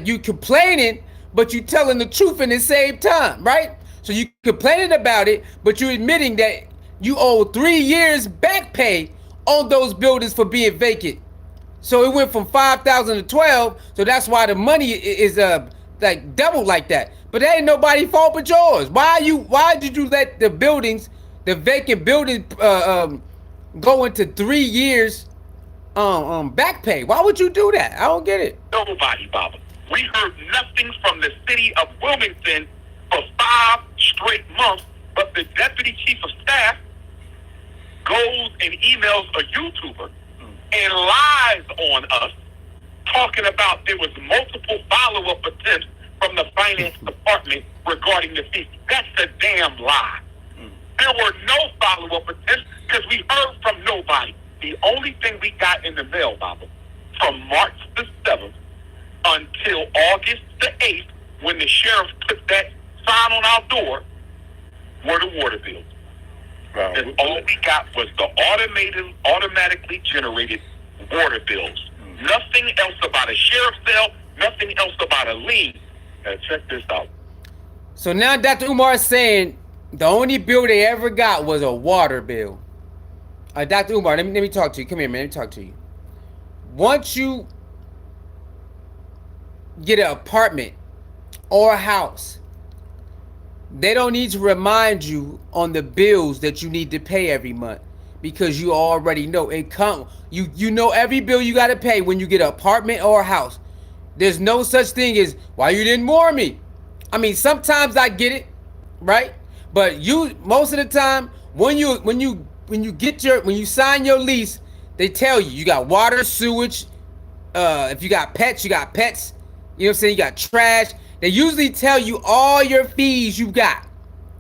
you complaining, but you telling the truth in the same time, right? So you complaining about it, but you admitting that you owe 3 years back pay on those buildings for being vacant. So it went from 5,000 to 12. So that's why the money is like doubled like that. But that ain't nobody's fault but yours. Why did you let the vacant buildings go into 3 years back pay? Why would you do that? I don't get it. Nobody, Baba. We heard nothing from the city of Wilmington for 5 straight months, but the deputy chief of staff goes and emails a YouTuber and lies on us, talking about there was multiple follow-up attempts from the finance department regarding the fee. That's a damn lie. There were no follow-up attempts because we heard from nobody. The only thing we got in the mail, Baba, from March the 7th until August the 8th, when the sheriff put that sign on our door, were the water bills. Wow. And all we got was the automatically generated water bills. Nothing else about a sheriff's sale, nothing else about a lien. Now check this out. So now Dr. Umar is saying the only bill they ever got was a water bill. Dr. Umar, let me talk to you. Come here, man. Let me talk to you. Once you get an apartment or a house, they don't need to remind you on the bills that you need to pay every month because you already know it come. You know every bill you got to pay when you get an apartment or a house. There's no such thing as why you didn't warn me. I mean, sometimes I get it, right? But most of the time when you sign your lease, they tell you got water, sewage. If you got pets, you got pets. You know what I'm saying? You got trash. They usually tell you all your fees you got,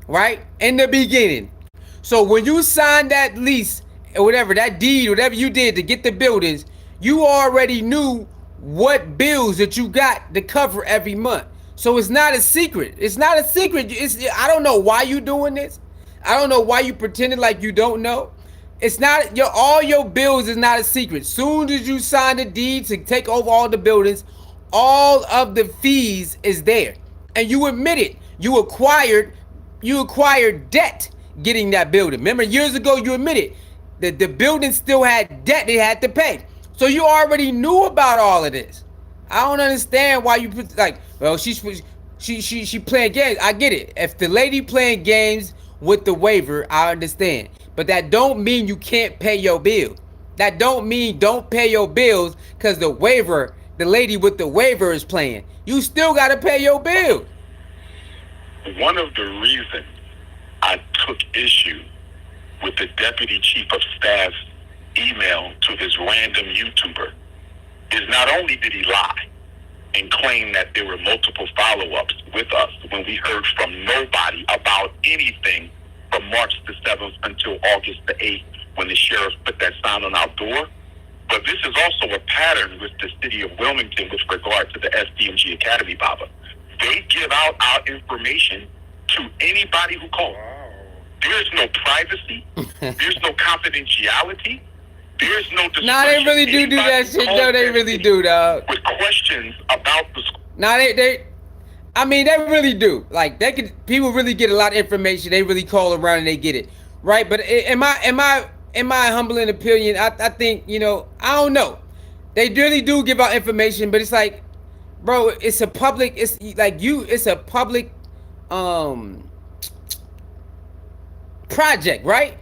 right? In the beginning. So when you sign that lease or whatever, that deed, whatever you did to get the buildings, you already knew what bills that you got to cover every month. So it's not a secret. It's not a secret. I don't know why you doing this. I don't know why you pretending like you don't know. It's not all your bills is not a secret. Soon as you sign the deed to take over all the buildings, all of the fees is there. And you admit it. You acquired debt getting that building. Remember years ago you admitted that the building still had debt they had to pay. So you already knew about all of this. I don't understand why you put like, well, she playing games. I get it. If the lady playing games with the waiver, I understand. But that don't mean you can't pay your bill. That don't mean don't pay your bills because the lady with the waiver is playing. You still got to pay your bill. One of the reasons I took issue with the deputy chief of staff's email to his random YouTuber is not only did he lie and claim that there were multiple follow-ups with us when we heard from nobody about anything from March the 7th until August the 8th when the sheriff put that sign on our door, but this is also a pattern with the city of Wilmington with regard to the FDMG Academy, Baba. They give out our information to anybody who calls. Wow. There's no privacy. There's no confidentiality. There's no discretion. Nah, they really do that shit, though. They really do, dog. With questions about the school. Nah, I mean, they really do. Like, people really get a lot of information. They really call around and they get it, right? But in my humbling opinion, I think, you know, I don't know. They really do give out information, but it's like, bro, it's a public project, right?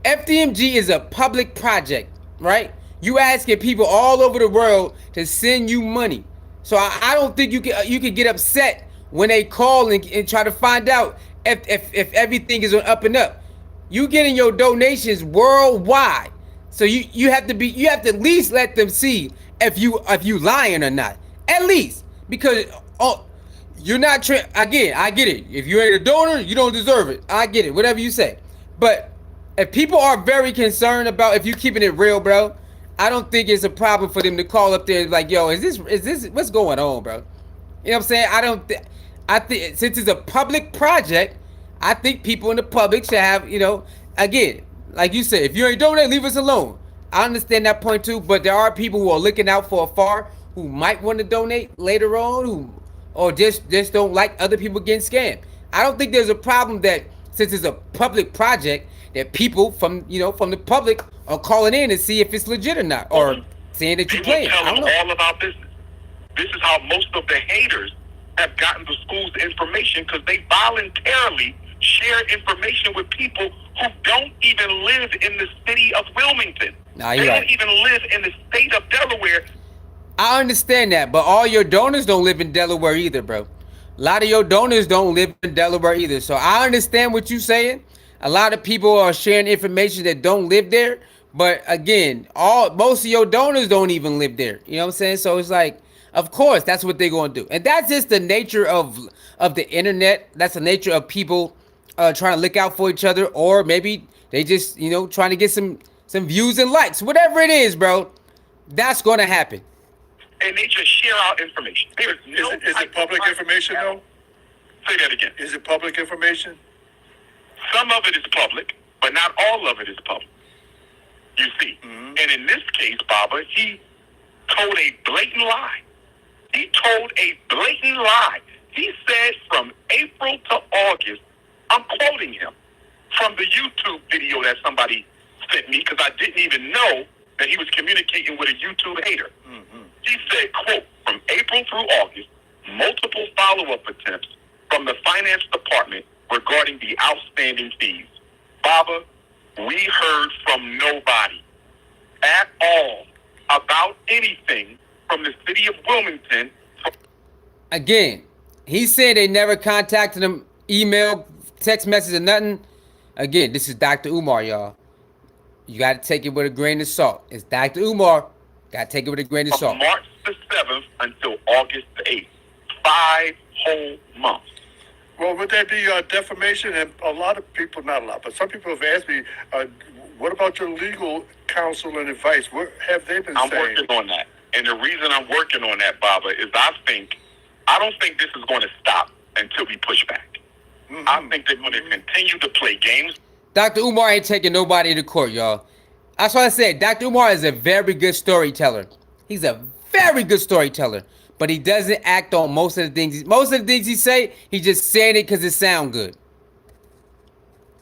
FDMG is a public project, right? You asking people all over the world to send you money. So I don't think you can get upset when they call and try to find out if everything is on up and up. You getting your donations worldwide. So you have to at least let them see if you lying or not. At least, because you're not again, I get it. If you ain't a donor, you don't deserve it. I get it. Whatever you say. But if people are very concerned about if you keeping it real, bro, I don't think it's a problem for them to call up there like, yo, is this what's going on, bro? You know what I'm saying? I think since it's a public project, I think people in the public should have, you know, again, like you said, if you ain't donate, leave us alone. I understand that point too, but there are people who are looking out for afar who might want to donate later on, or just don't like other people getting scammed. I don't think there's a problem that since it's a public project that people from the public are calling in and see if it's legit or not, or saying that you're playing. Tell I don't them know. all about business. This is how most of the haters have gotten the school's information, because they voluntarily share information with people who don't even live in the city of Wilmington. Nah, they you're don't right. even live in the state of Delaware. I understand that, but all your donors don't live in Delaware either, bro. A lot of your donors don't live in Delaware either. So I understand what you're saying. A lot of people are sharing information that don't live there. But again, most of your donors don't even live there. You know what I'm saying? So it's like, of course, that's what they're going to do. And that's just the nature of the internet. That's the nature of people trying to look out for each other. Or maybe they just, you know, trying to get some views and likes. Whatever it is, bro, that's going to happen. And they just share our information. There's no Is it public information, though? Say that again. Is it public information? Some of it is public, but not all of it is public. You see. Mm-hmm. And in this case, Baba, he told a blatant lie. He told a blatant lie. He said from April to August, I'm quoting him from the YouTube video that somebody sent me, because I didn't even know that he was communicating with a YouTube hater. Mm-hmm. He said, quote, from April through August, multiple follow-up attempts from the finance department regarding the outstanding fees. Baba, we heard from nobody at all about anything from the city of Wilmington. Again, he said they never contacted him, email, text message, or nothing. Again, this is Dr. Umar, y'all. You got to take it with a grain of salt. It's Dr. Umar. Got to take it with a grain of salt. From March the 7th until August the 8th. 5 whole months. Well, would that be defamation? And a lot of people, not a lot, but some people have asked me, what about your legal counsel and advice? What have they been I'm saying? working on that. And the reason I'm working on that, Baba, is I don't think this is going to stop until we push back. Mm-hmm. I think they're going to continue to play games. Dr. Umar ain't taking nobody to court, y'all. That's why I said Dr. Umar is a very good storyteller. He's a very good storyteller, but he doesn't act on most of the things. Most of the things he say, he just saying it because it sound good.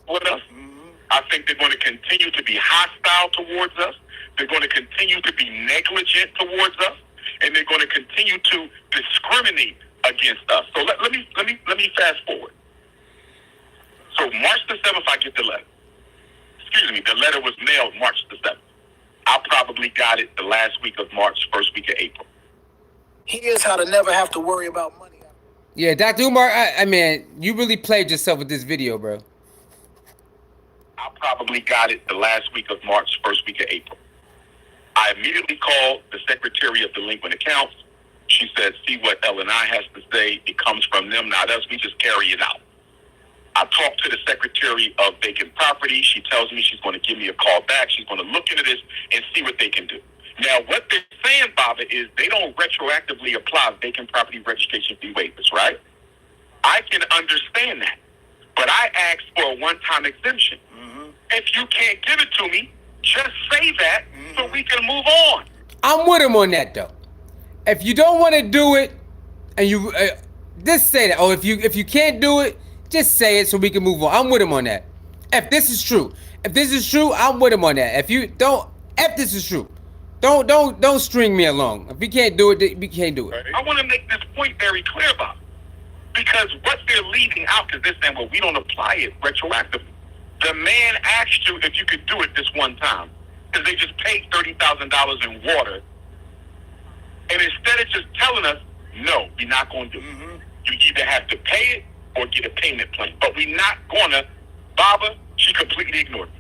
What else? I think they're going to continue to be hostile towards us. They're going to continue to be negligent towards us, and they're going to continue to discriminate against us. So let me fast forward. So March the 7th, I get the letter. Excuse me, the letter was mailed March the 7th. I probably got it the last week of March, first week of April. Here's how to never have to worry about money. Yeah, Dr. Umar, I mean, you really played yourself with this video, bro. I probably got it the last week of March, first week of April. I immediately called the Secretary of Delinquent Accounts. She said, see what L&I has to say. It comes from them, not us. We just carry it out. I talked to the Secretary of Vacant Property. She tells me she's going to give me a call back. She's going to look into this and see what they can do. Now, what they're saying, Baba, is they don't retroactively apply vacant property registration fee waivers, right? I can understand that. But I asked for a one-time exemption. If you can't give it to me, just say that so we can move on. I'm with him on that though. If you don't want to do it, and you just say that. Oh, if you can't do it, just say it so we can move on. I'm with him on that. If this is true, I'm with him on that. If you don't, if this is true, don't string me along. If you can't do it, we can't do it. I want to make this point very clear about it. Because what they're leaving out is this saying, well, we don't apply it retroactively. The man asked you if you could do it this one time because they just paid $30,000 in water. And instead of just telling us, no, we're not going to do it. You either have to pay it or get a payment plan. But we're not going to. Baba, she completely ignored me.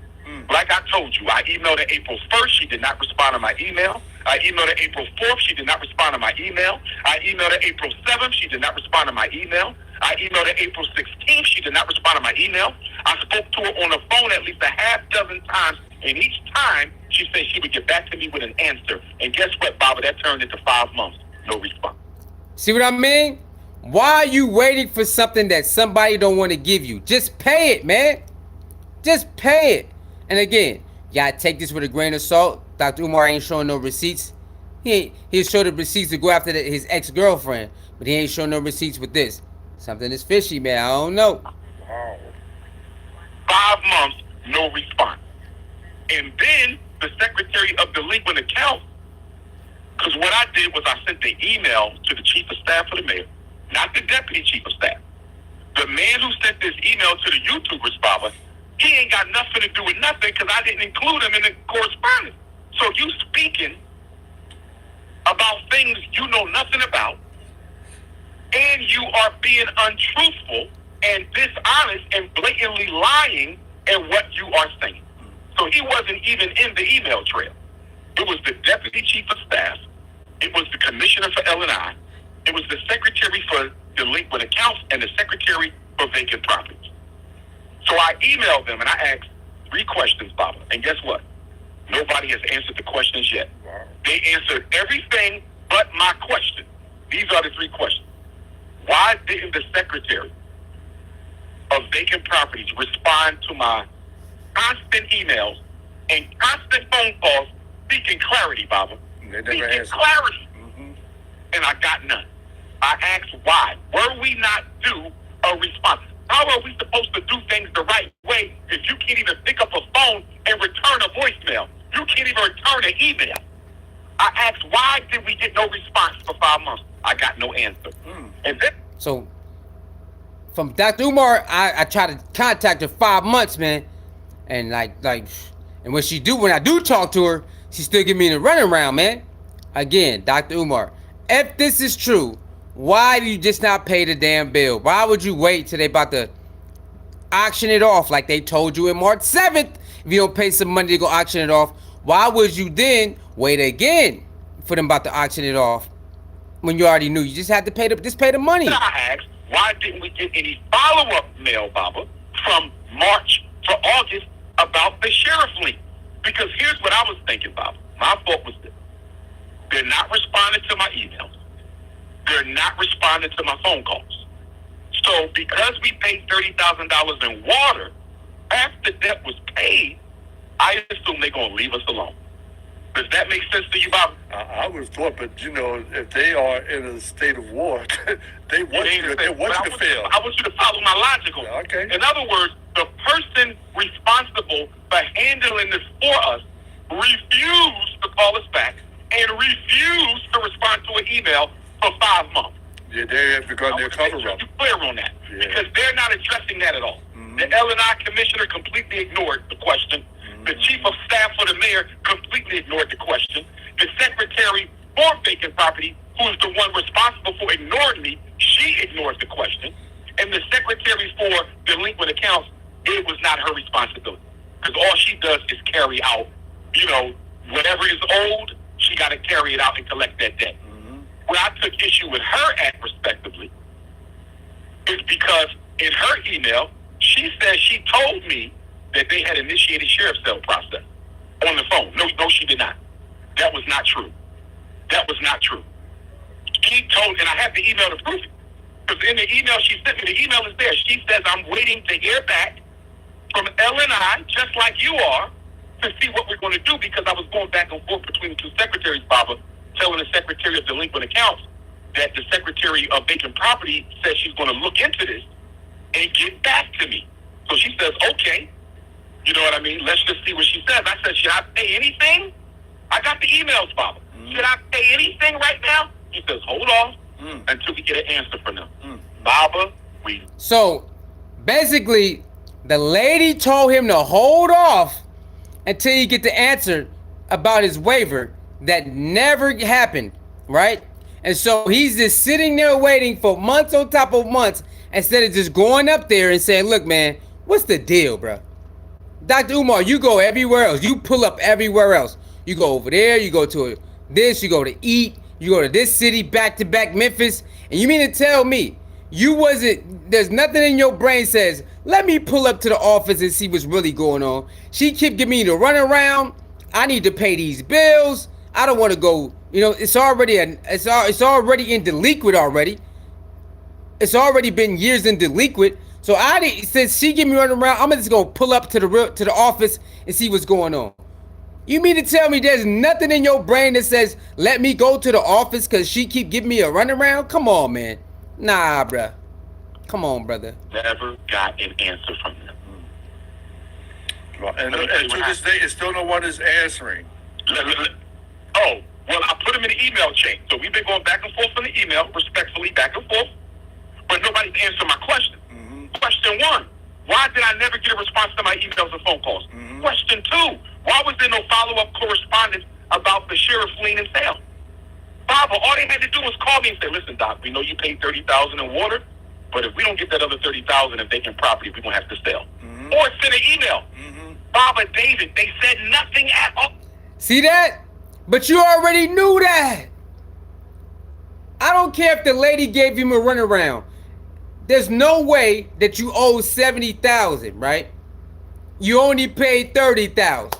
Like I told you, I emailed her April 1st. She did not respond to my email. I emailed her April 4th. She did not respond to my email. I emailed her April 7th. She did not respond to my email. I emailed her April 16th. She did not respond to my email. I spoke to her on the phone at least a half dozen times. And each time, she said she would get back to me with an answer. And guess what, Baba? That turned into 5 months. No response. See what I mean? Why are you waiting for something that somebody don't want to give you? Just pay it, man. Just pay it. And again, you gotta take this with a grain of salt. Dr. Umar ain't showing no receipts. He'll show the receipts to go after his ex-girlfriend, but he ain't showing no receipts with this. Something is fishy, man. I don't know. Wow. 5 months, no response. And then the Secretary of Delinquent Accounts, because what I did was I sent the email to the Chief of Staff for the Mayor, not the Deputy Chief of Staff. The man who sent this email to the YouTubers, Baba, he ain't got nothing to do with nothing because I didn't include him in the correspondence. So you speaking about things you know nothing about, and you are being untruthful and dishonest and blatantly lying in what you are saying. So he wasn't even in the email trail. It was the Deputy Chief of Staff. It was the Commissioner for L&I. It was the Secretary for Delinquent Accounts and the Secretary for Vacant Properties. So I emailed them and I asked 3 questions, Baba. And guess what? Nobody has answered the questions yet. Wow. They answered everything but my question. These are the 3 questions. Why didn't the Secretary of Vacant Properties respond to my constant emails and constant phone calls seeking clarity, Baba? Seeking clarity. And I got none. I asked why. Were we not due a response? How are we supposed to do things the right way if you can't even pick up a phone and return a voicemail? You can't even return an email. I asked why did we get no response for 5 months? I got no answer. And then So, from Dr. Umar, I tried to contact her 5 months, man. And and when I do talk to her, she still give me the runaround, man. Again, Dr. Umar, if this is true, why do you just not pay the damn bill? Why would you wait till they about to auction it off like they told you in March 7th? If you don't pay some money to go auction it off, why would you then wait again for them about to auction it off when you already knew? You just had to pay the money. I asked, why didn't we get any follow-up mail, Baba, from March to August about the sheriff link? Because here's what I was thinking, Baba. My fault was this. They're not responding to my emails. They're not responding to my phone calls. So because we paid $30,000 in water, after debt was paid, I assume they're going to leave us alone. Does that make sense to you, Bob? I would have thought, but if they are in a state of war, they want you to fail. I want you to follow my logical. Okay. In other words, the person responsible for handling this for us refused to call us back and refused to respond to an email for 5 months. Yeah, they have begun their cover up. You're clear on that, because they're not addressing that at all. The L&I commissioner completely ignored the question. The chief of staff for the mayor completely ignored the question. The secretary for vacant property, who is the one responsible for ignoring me, she ignored the question. And the secretary for delinquent accounts, it was not her responsibility. Because all she does is carry out, whatever is owed, she got to carry it out and collect that debt. Where I took issue with her at, respectively, is because in her email, she said she told me that they had initiated sheriff's sale process on the phone. No, she did not. That was not true. That was not true. She told, and I have the email to prove it. Because in the email she sent me, the email is there. She says, I'm waiting to hear back from L&I, just like you are, to see what we're going to do, because I was going back and forth between the two secretaries, Baba, telling the Secretary of Delinquent Accounts that the Secretary of Vacant Property says she's going to look into this and get back to me. So she says, okay, you know what I mean? Let's just see what she says. I said, should I pay anything? I got the emails, Baba. Should I pay anything right now? He says, hold off until we get an answer from them. Baba, we... So, basically, the lady told him to hold off until you get the answer about his waiver. That never happened, right? And so he's just sitting there waiting for months on top of months instead of just going up there and saying, look, man, what's the deal, bro? Dr. Umar, you go everywhere else. You pull up everywhere else. You go over there, you go to this, you go to eat, you go to this city, back-to-back Memphis, and you mean to tell me you wasn't, there's nothing in your brain says, let me pull up to the office and see what's really going on. She kept giving me the runaround. I need to pay these bills. I don't want to go, you know, it's already in delinquent already. It's already been years in delinquent. So since she give me running around, I'm just gonna pull up to the office and see what's going on. You mean to tell me there's nothing in your brain that says, let me go to the office because she keep giving me a runaround? Come on, man. Nah, bruh. Come on, brother. Never got an answer from them. Well, and to this day, still no one is answering. Oh, well, I put them in the email chain. So we've been going back and forth on the email, respectfully back and forth, but nobody's answering my question. Question 1, why did I never get a response to my emails and phone calls? Question 2, why was there no follow-up correspondence about the sheriff lien and sale? Baba, all they had to do was call me and say, listen, Doc, we know you paid $30,000 in water, but if we don't get that other $30,000 in vacant property, we're going to have to sell. Or send an email. Baba, David, they said nothing at all. See that? But you already knew that. I don't care if the lady gave him a runaround. There's no way that you owe $70,000, right? You only paid $30,000.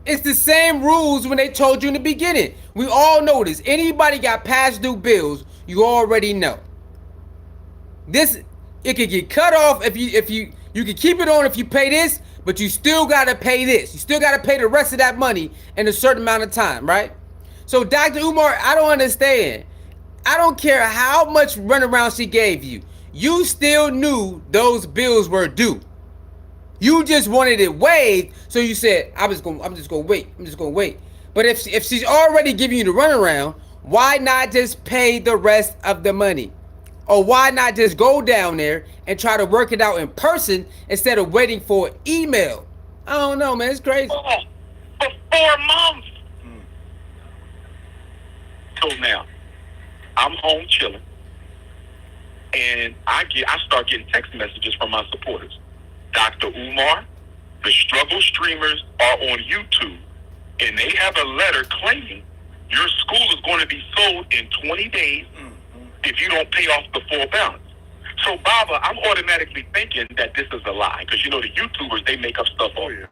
It's the same rules when they told you in the beginning. We all know this. Anybody got past due bills, you already know. It could get cut off if you can keep it on if you pay this, but you still gotta pay this. You still gotta pay the rest of that money in a certain amount of time, right? So Dr. Umar, I don't understand. I don't care how much runaround she gave you. You still knew those bills were due. You just wanted it waived, so you said, I'm just gonna wait. But if she's already giving you the runaround, why not just pay the rest of the money? Or why not just go down there and try to work it out in person instead of waiting for an email? I don't know, man. It's crazy. For 4 months. So now, I'm home chilling, and I start getting text messages from my supporters. Dr. Umar, the struggle streamers are on YouTube, and they have a letter claiming your school is going to be sold in 20 days if you don't pay off the full balance. So, Baba, I'm automatically thinking that this is a lie, because, you know, the YouTubers, they make up stuff all year.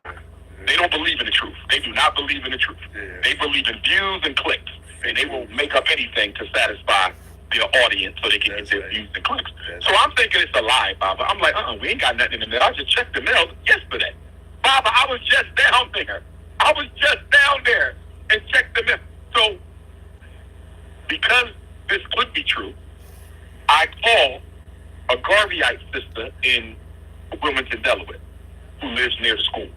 They don't believe in the truth. They do not believe in the truth. They believe in views and clicks, and they will make up anything to satisfy their audience so they can get their views and clicks. So I'm thinking it's a lie, Baba. I'm like, we ain't got nothing in the mail. I just checked the mail yesterday. Baba, I was just down there. And checked the mail. So because this could be true, I called a Garveyite sister in Wilmington, Delaware, who lives near the school.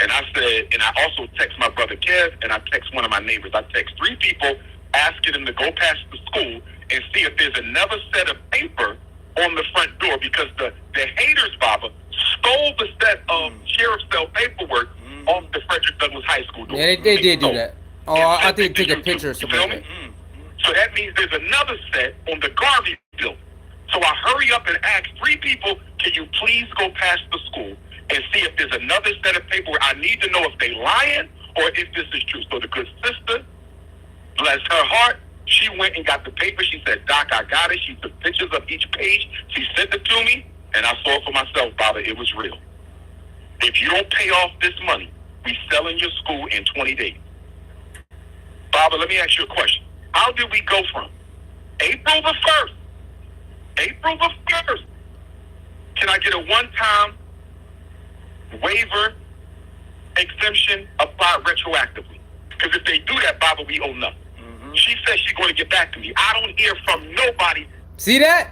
And I said, and I also text my brother Kev, and I text one of my neighbors. I text 3 people asking them to go past the school and see if there's another set of paper on the front door, because the haters, Baba, stole the set of sheriff's sale paperwork off the Frederick Douglass High School door. Yeah, they did do that. Oh, I think they took a picture or something. Like that. So that means there's another set on the Garvey building. So I hurry up and ask 3 people, can you please go past the school and see if there's another set of paperwork? I need to know if they lying or if this is true. So the good sister, bless her heart, she went and got the paper. She said, Doc, I got it. She took pictures of each page. She sent it to me, and I saw it for myself, Baba. It was real. If you don't pay off this money, we selling your school in 20 days. Baba, let me ask you a question. How did we go from April the 1st April the 1st, can I get a one-time waiver exemption applied retroactively? Because if they do that, Baba, we owe nothing. She says she's going to get back to me. I don't hear from nobody. See that?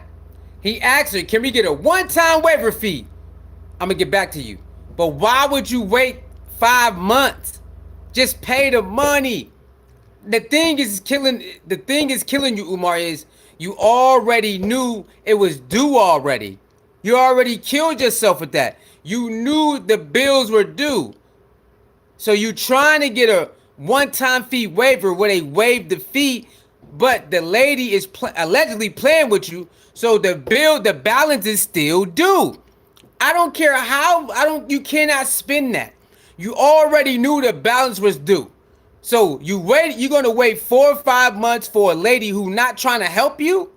He asked her, can we get a one-time waiver fee? I'm going to get back to you. But why would you wait 5 months? Just pay the money. The thing is killing you, Umar, is you already knew it was due already. You already killed yourself with that. You knew the bills were due. So you trying to get a one-time fee waiver where they waive the fee, but the lady is allegedly playing with you, so the balance is still due. I don't care how, you cannot spin that. You already knew the balance was due. So you're gonna wait 4 or 5 months for a lady who not trying to help you?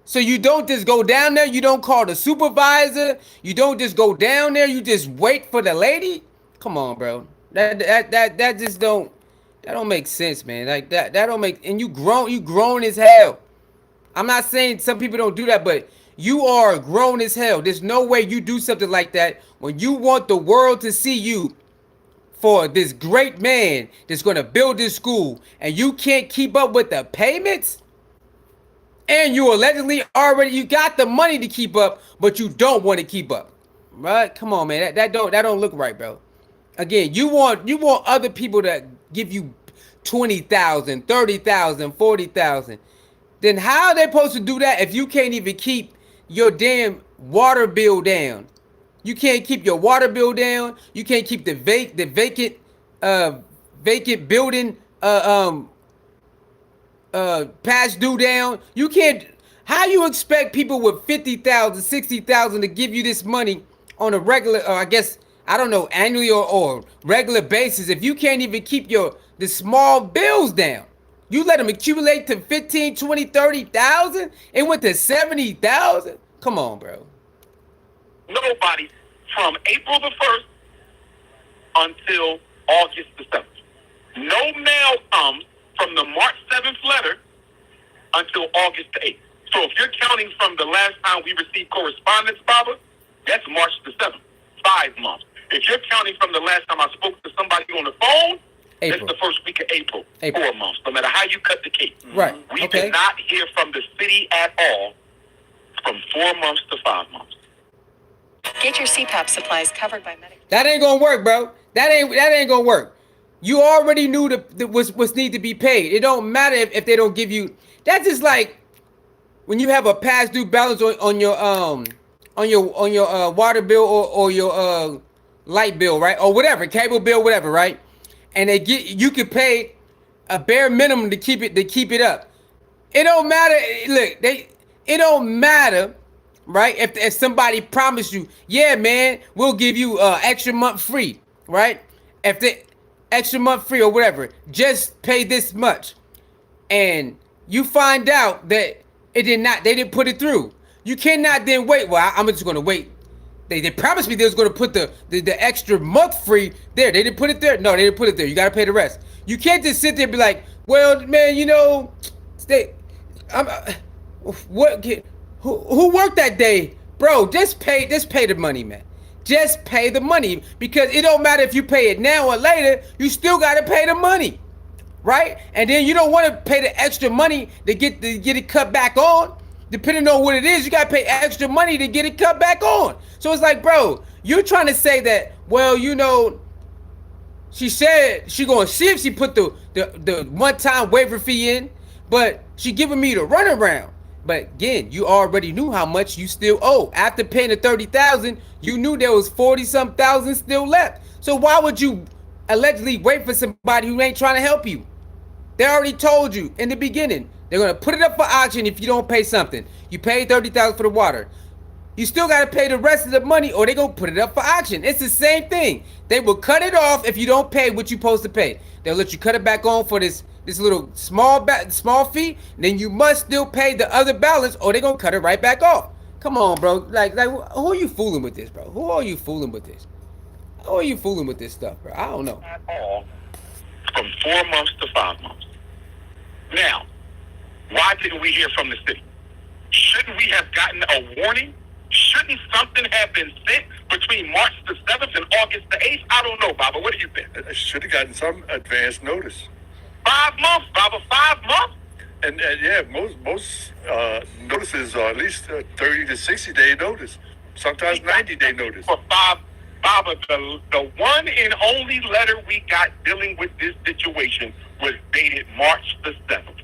So you don't just go down there, you don't call the supervisor, you don't just go down there, you just wait for the lady? Come on, bro. That just don't make sense, man. Like that don't make, and you grown as hell. I'm not saying some people don't do that, but you are grown as hell. There's no way you do something like that when you want the world to see you for this great man that's going to build this school, and you can't keep up with the payments, and you allegedly you got the money to keep up, but you don't want to keep up. Right? Come on, man. That don't look right, bro. Again, you want other people to give you 20,000, 30,000, 40,000. Then how are they supposed to do that if you can't even keep your damn water bill down? You can't keep your water bill down. You can't keep the vacant building past due down. You can't. How you expect people with 50,000, 60,000 to give you this money on a regular, or I guess, I don't know, annually or regular basis if you can't even keep the small bills down? You let them accumulate to 15, 20, 30,000. It went to 70,000. Come on, bro. Nobody from April the 1st until August the 7th. No mail comes from the March 7th letter until August the 8th. So if you're counting from the last time we received correspondence, Baba, that's March the 7th, 5 months. If you're counting from the last time I spoke to somebody on the phone, April. That's the first week of April. 4 months, no matter how you cut the cake. Right. We did not hear from the city at all from 4 months to 5 months. Get your CPAP supplies covered by Medicare. That ain't gonna work, bro. That ain't gonna work. You already knew what's need to be paid. It don't matter if they don't give you. That's just like when you have a past due balance on your water bill or your light bill, right? Or whatever, cable bill, whatever, right? And you can pay a bare minimum to keep it up. It don't matter. Look, it don't matter, right? If somebody promised you, yeah, man, we'll give you extra month free, right? If the extra month free or whatever, just pay this much, and you find out that they didn't put it through. You cannot then wait. Well, I'm just gonna wait. They promised me they was gonna put the extra month free there. They didn't put it there. No, they didn't put it there. You gotta pay the rest. You can't just sit there and be like, well, man, who worked that day, bro? Just pay the money, man. Just pay the money, because it don't matter if you pay it now or later. You still gotta pay the money, right? And then you don't want to pay the extra money to get it cut back on. Depending on what it is, you gotta pay extra money to get it cut back on. So it's like, bro, you're trying to say that, well, she said she gonna see if she put the one-time waiver fee in, but she giving me the runaround. But again, you already knew how much you still owe. After paying the 30,000, you knew there was 40-some thousand still left. So why would you allegedly wait for somebody who ain't trying to help you? They already told you in the beginning. They're going to put it up for auction if you don't pay something. You paid $30,000 for the water. You still got to pay the rest of the money, or they're going to put it up for auction. It's the same thing. They will cut it off if you don't pay what you're supposed to pay. They'll let you cut it back on for this little small fee. Then you must still pay the other balance, or they're going to cut it right back off. Come on, bro. Like, who are you fooling with this, bro? Who are you fooling with this? Who are you fooling with this stuff, bro? I don't know. At all, from 4 months to 5 months. Now, why didn't we hear from the city? Shouldn't we have gotten a warning? Shouldn't something have been sent between March the 7th and August the 8th? I don't know, Baba. What do you think? I should have gotten some advance notice. 5 months, Baba. 5 months? And yeah, most notices are at least 30 to 60-day notice. Sometimes 90-day notice. For Baba, the one and only letter we got dealing with this situation was dated March the 7th.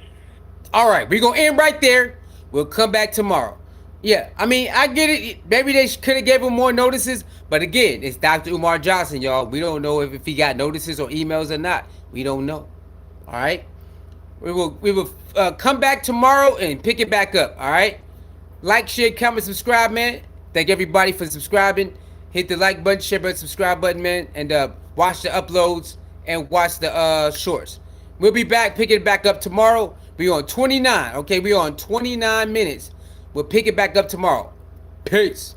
All right, we're going to end right there. We'll come back tomorrow. Yeah, I mean, I get it. Maybe they could have gave him more notices. But again, it's Dr. Umar Johnson, y'all. We don't know if he got notices or emails or not. We don't know. All right? We will come back tomorrow and pick it back up. All right? Like, share, comment, subscribe, man. Thank everybody for subscribing. Hit the like button, share button, subscribe button, man. And watch the uploads and watch the shorts. We'll be back, picking it back up tomorrow. We're on 29, okay? We're on 29 minutes. We'll pick it back up tomorrow. Peace.